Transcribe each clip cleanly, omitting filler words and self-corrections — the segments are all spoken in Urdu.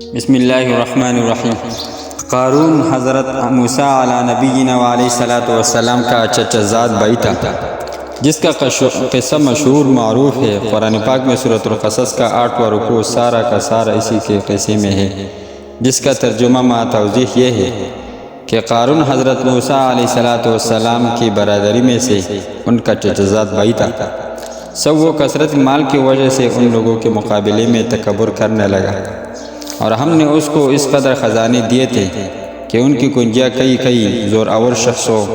بسم اللہ الرحمن الرحیم۔ قارون حضرت موسیٰ علیہ نبینا علیہ الصلاۃ والسلام کا چچا زاد بھائی تھا، جس کا قصہ مشہور معروف ہے۔ قرآن پاک میں سورۃ القصص کا 8واں رکوع سارا کا سارا اسی کے قصے میں ہے، جس کا ترجمہ مع توضیح یہ ہے کہ قارون حضرت موسیٰ علیہ الصلاۃ والسلام کی برادری میں سے ان کا چچا زاد بھائی تھا۔ سب وہ کثرت مال کی وجہ سے ان لوگوں کے مقابلے میں تکبر کرنے لگا، اور ہم نے اس کو اس قدر خزانے دیے تھے کہ ان کی کنجیاں کئی زور آور شخصوں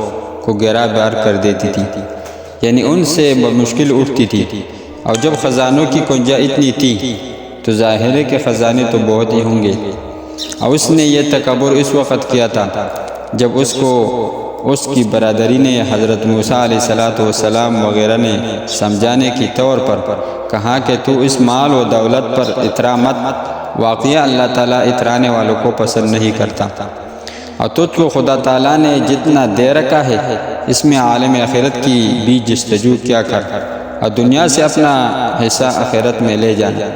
کو گرا بار کر دیتی تھی، یعنی ان سے بمشکل اٹھتی تھی۔ اور جب خزانوں کی کنجیاں اتنی تھی تو ظاہر ہے کہ خزانے تو بہت ہی ہوں گے۔ اور اس نے یہ تکبر اس وقت کیا تھا جب اس کو اس کی برادری نے حضرت موسیٰ علیہ الصلاۃ والسلام وغیرہ نے سمجھانے کی طور پر کہا کہ تو اس مال و دولت پر اترا مت، واقعہ اللہ تعالیٰ اترانے والوں کو پسند نہیں کرتا، اور تجھ کو خدا تعالیٰ نے جتنا دے رکھا ہے اس میں عالم آخرت کی بھی جستجو کیا کر، اور دنیا سے اپنا حصہ آخرت میں لے جانا،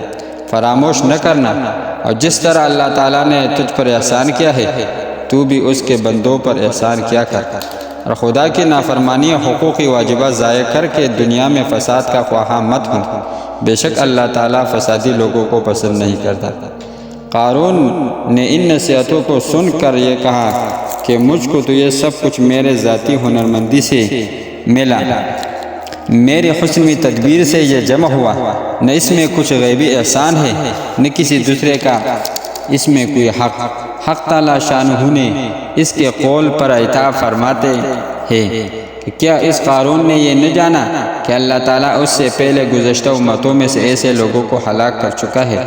فراموش نہ کرنا۔ اور جس طرح اللہ تعالیٰ نے تجھ پر احسان کیا ہے تو بھی اس کے بندوں پر احسان کیا کر، اور خدا کی نافرمانی حقوقی واجبات ضائع کر کے دنیا میں فساد کا خواہاں مت ہوں، بے شک اللہ تعالیٰ فسادی لوگوں کو پسند نہیں کرتا۔ قارون نے ان نصیحتوں کو سن کر یہ کہا کہ مجھ کو تو یہ سب کچھ میرے ذاتی ہنرمندی سے ملا، میری حسنی تدبیر سے یہ جمع ہوا، نہ اس میں کچھ غیبی احسان ہے نہ کسی دوسرے کا اس میں کوئی حق تعالیٰ شانہ نے اس کے قول پر عتاب فرماتے ہیں کہ کیا اس قارون نے یہ نہ جانا کہ اللہ تعالیٰ اس سے پہلے گزشتہ امتوں میں سے ایسے لوگوں کو ہلاک کر چکا ہے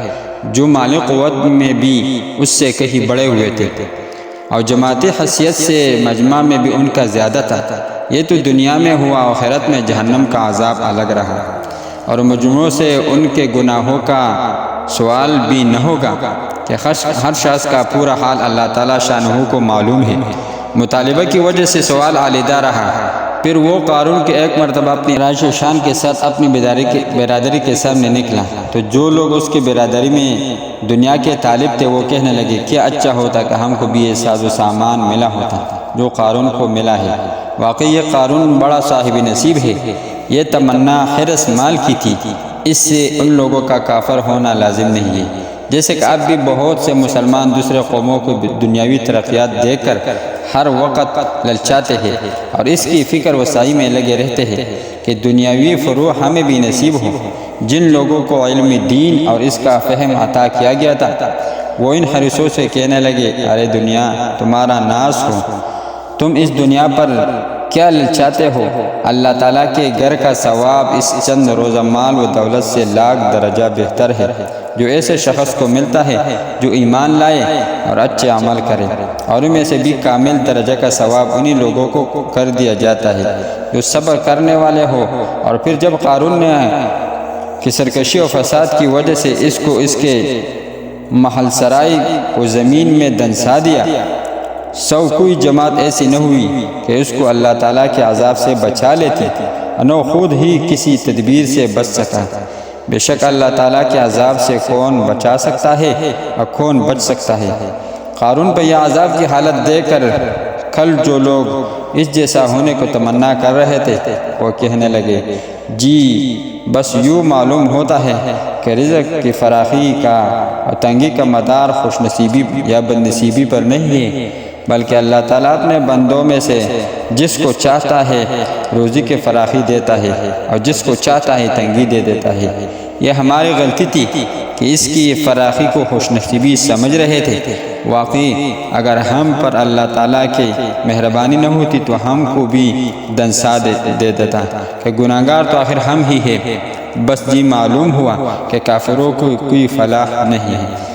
جو مالی قوت میں بھی اس سے کہیں بڑے ہوئے تھے، اور جماعتی حیثیت سے مجمع میں بھی ان کا زیادہ تھا۔ یہ تو دنیا میں ہوا، آخرت میں جہنم کا عذاب الگ رہا، اور مجموعوں سے ان کے گناہوں کا سوال بھی نہ ہوگا کہ ہر شخص کا پورا حال اللہ تعالیٰ شانہ کو معلوم ہے۔ مطالبہ کی وجہ سے سوال علیحدہ رہا۔ پھر وہ قارون کے ایک مرتبہ اپنی رائش و شان کے ساتھ اپنی برادری کے سامنے نکلا، تو جو لوگ اس کی برادری میں دنیا کے طالب تھے وہ کہنے لگے کیا اچھا ہوتا کہ ہم کو بھی یہ ساز و سامان ملا ہوتا جو قارون کو ملا ہے، واقعی یہ قارون بڑا صاحب نصیب ہے۔ یہ تمنا حرص مال کی تھی، اس سے ان لوگوں کا کافر ہونا لازم نہیں ہے، جیسے کہ اب بھی بہت سے مسلمان دوسرے قوموں کو دنیاوی ترقیات دے کر ہر وقت للچاتے ہیں، اور اس کی فکر وسائی میں لگے رہتے ہیں کہ دنیاوی فروغ ہمیں بھی نصیب ہو۔ جن لوگوں کو علم دین اور اس کا فہم عطا کیا گیا تھا وہ ان حریصوں سے کہنے لگے ارے دنیا تمہارا ناز ہو، تم اس دنیا پر کیا للچاتے ہو؟ اللہ تعالیٰ کے گھر کا ثواب اس چند روزہ مال و دولت سے لاکھ درجہ بہتر ہے، جو ایسے شخص کو ملتا ہے جو ایمان لائے اور اچھے عمل کرے، اور ان میں سے بھی کامل درجہ کا ثواب انہی لوگوں کو کر دیا جاتا ہے جو صبر کرنے والے ہو۔ اور پھر جب قارون نے کی سرکشی و فساد کی وجہ سے اس کو اس کے محل سرائی کو زمین میں دنسا دیا، کوئی جماعت ایسی نہ ہوئی کہ اس کو اللہ تعالیٰ کے عذاب سے بچا لیتی، نہ خود ہی کسی تدبیر سے بچ سکا۔ بے شک اللہ تعالیٰ کے عذاب سے کون بچا سکتا ہے اور کون بچ سکتا ہے۔ قارون پہ یہ عذاب کی حالت دیکھ کر کل جو لوگ اس جیسا ہونے کو تمنا کر رہے تھے وہ کہنے لگے جی بس یوں معلوم ہوتا ہے کہ رزق کی فراخی کا اور تنگی کا مدار خوش نصیبی یا بد نصیبی پر نہیں ہے، بلکہ اللہ تعالیٰ اپنے بندوں میں سے جس کو چاہتا ہے روزی کی فراخی دیتا ہے اور جس کو چاہتا ہے تنگی دے دیتا ہے۔ یہ ہماری غلطی تھی کہ اس کی فراخی کو خوش نصیبی سمجھ رہے تھے، واقعی اگر ہم پر اللہ تعالیٰ کی مہربانی نہ ہوتی تو ہم کو بھی دنسا دے دیتا کہ گناہگار تو آخر ہم ہی ہیں۔ بس جی معلوم ہوا کہ کافروں کو کوئی فلاح نہیں ہے۔